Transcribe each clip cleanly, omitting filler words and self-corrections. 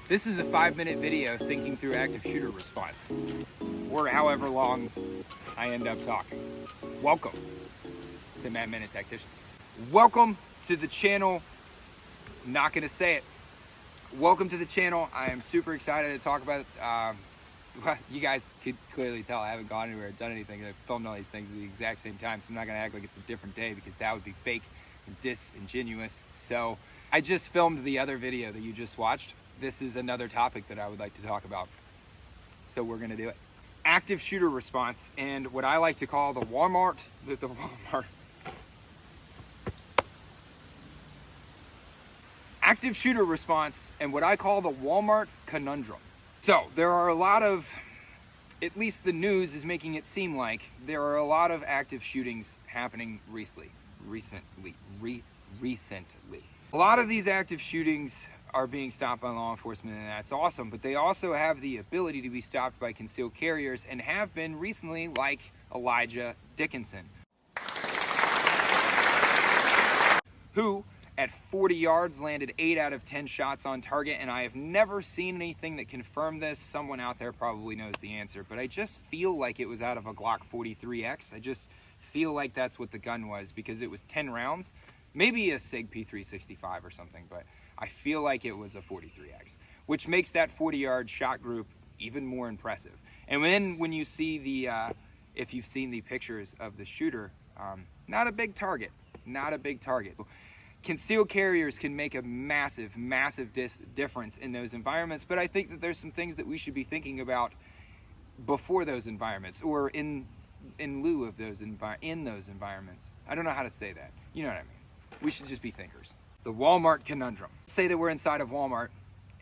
This is a 5-minute video thinking through active shooter response, or however long I end up talking. Welcome to MadMinute Tacticians. Welcome to the channel. I'm not gonna say it. Welcome to the channel. I am super excited to talk about you guys could clearly tell I haven't gone anywhere, done anything. I filmed all these things at the exact same time, so I'm not gonna act like it's a different day because that would be fake and disingenuous. So I just filmed the other video that you just watched. This is another topic that I would like to talk about. So we're gonna do it. Active shooter response, and what I like to call the Walmart. Active shooter response, and what I call the Walmart conundrum. So there are a lot of, at least the news is making it seem like there are a lot of active shootings happening recently. A lot of these active shootings are being stopped by law enforcement, and that's awesome, but they also have the ability to be stopped by concealed carriers and have been recently, like Elijah Dickinson, who at 40 yards landed 8 out of 10 shots on target, and I have never seen anything that confirmed this. Someone out there probably knows the answer, but I just feel like it was out of a Glock 43X. I just feel like that's what the gun was, because it was 10 rounds, maybe a SIG P365 or something, but I feel like it was a 43X, which makes that 40-yard shot group even more impressive. And then when you see the, if you've seen the pictures of the shooter, not a big target. Concealed carriers can make a massive difference in those environments, but I think that there's some things that we should be thinking about before those environments, or in lieu of those environments. I don't know how to say that. You know what I mean. We should just be thinkers. The Walmart conundrum. Let's say that we're inside of Walmart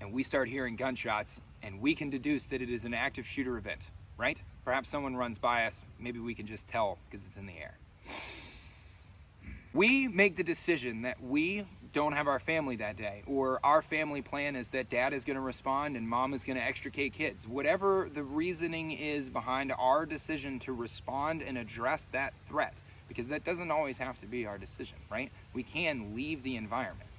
and we start hearing gunshots, and we can deduce that it is an active shooter event, right? Perhaps someone runs by us. Maybe we can just tell because it's in the air. We make the decision that we don't have our family that day, or our family plan is that dad is going to respond and mom is going to extricate kids. Whatever the reasoning is behind our decision to respond and address that threat, because that doesn't always have to be our decision, right? We can leave the environment.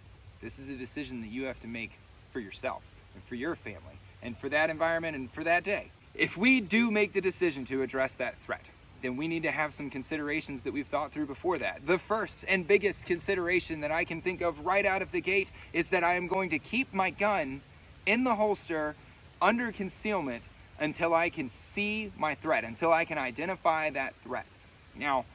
This is a decision that you have to make for yourself and for your family and for that environment and for that day. If we do make the decision to address that threat, then we need to have some considerations that we've thought through before that. The first and biggest consideration that I can think of right out of the gate is that I am going to keep my gun in the holster under concealment until I can see my threat, until I can identify that threat. Now,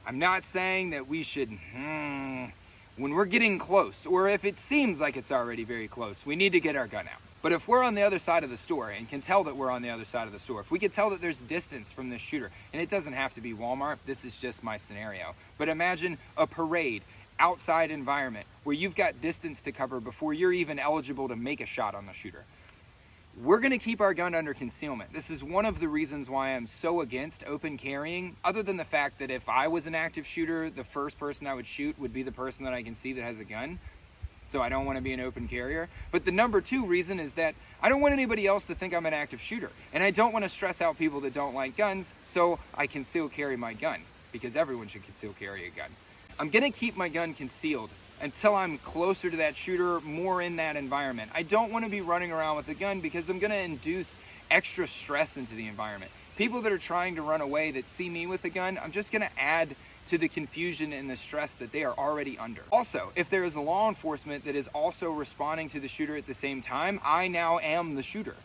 I'm not saying that we should, when we're getting close, or if it seems like it's already very close, we need to get our gun out. But if we're on the other side of the store and can tell that we're on the other side of the store, if we can tell that there's distance from this shooter, and it doesn't have to be Walmart, this is just my scenario, but imagine a parade, outside environment where you've got distance to cover before you're even eligible to make a shot on the shooter. We're gonna keep our gun under concealment. This is one of the reasons why I'm so against open carrying, other than the fact that if I was an active shooter, the first person I would shoot would be the person that I can see that has a gun. So I don't want to be an open carrier. But the number 2 reason is that I don't want anybody else to think I'm an active shooter. And I don't want to stress out people that don't like guns, so I conceal carry my gun, because everyone should conceal carry a gun. I'm gonna keep my gun concealed until I'm closer to that shooter, more in that environment. I don't want to be running around with a gun because I'm gonna induce extra stress into the environment. People that are trying to run away that see me with a gun, I'm just gonna add to the confusion and the stress that they are already under. Also, if there is a law enforcement that is also responding to the shooter at the same time, I now am the shooter.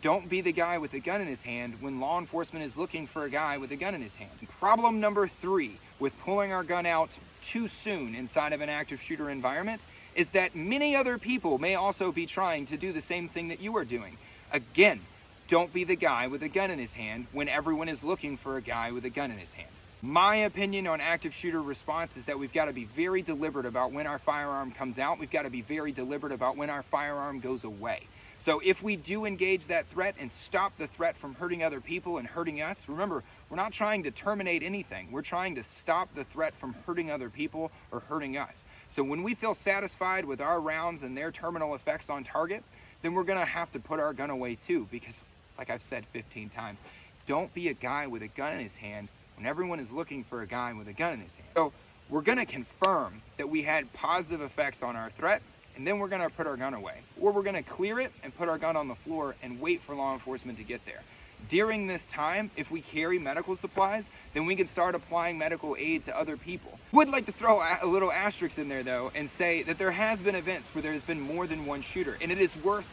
Don't be the guy with a gun in his hand when law enforcement is looking for a guy with a gun in his hand. Problem number 3 with pulling our gun out too soon inside of an active shooter environment is that many other people may also be trying to do the same thing that you are doing. Again, don't be the guy with a gun in his hand when everyone is looking for a guy with a gun in his hand. My opinion on active shooter response is that we've got to be very deliberate about when our firearm comes out. We've got to be very deliberate about when our firearm goes away. So if we do engage that threat and stop the threat from hurting other people and hurting us, remember, we're not trying to terminate anything. We're trying to stop the threat from hurting other people or hurting us. So when we feel satisfied with our rounds and their terminal effects on target, then we're gonna have to put our gun away too, because like I've said 15 times, don't be a guy with a gun in his hand when everyone is looking for a guy with a gun in his hand. So we're gonna confirm that we had positive effects on our threat, and then we're going to put our gun away. Or we're going to clear it and put our gun on the floor and wait for law enforcement to get there. During this time, if we carry medical supplies, then we can start applying medical aid to other people. Would like to throw a little asterisk in there though and say that there has been events where there's been more than one shooter, and it is worth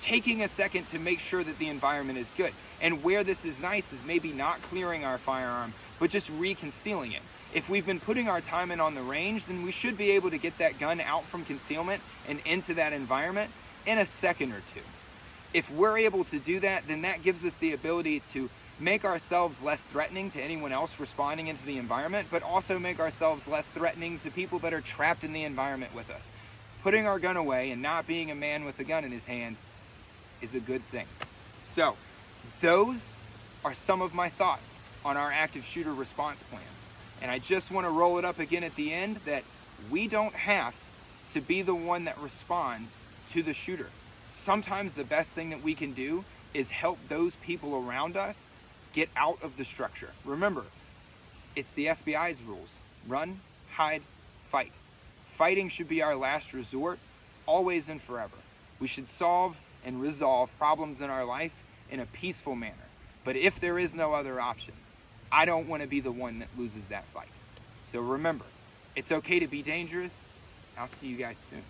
taking a second to make sure that the environment is good. And where this is nice is maybe not clearing our firearm, but just reconcealing it. If we've been putting our time in on the range, then we should be able to get that gun out from concealment and into that environment in a second or two. If we're able to do that, then that gives us the ability to make ourselves less threatening to anyone else responding into the environment, but also make ourselves less threatening to people that are trapped in the environment with us. Putting our gun away and not being a man with a gun in his hand is a good thing. So, those are some of my thoughts on our active shooter response plans. And I just want to roll it up again at the end that we don't have to be the one that responds to the shooter. Sometimes the best thing that we can do is help those people around us get out of the structure. Remember, it's the FBI's rules. Run, hide, fight. Fighting should be our last resort, always and forever. We should solve and resolve problems in our life in a peaceful manner. But if there is no other option, I don't want to be the one that loses that fight. So remember, it's okay to be dangerous. I'll see you guys soon.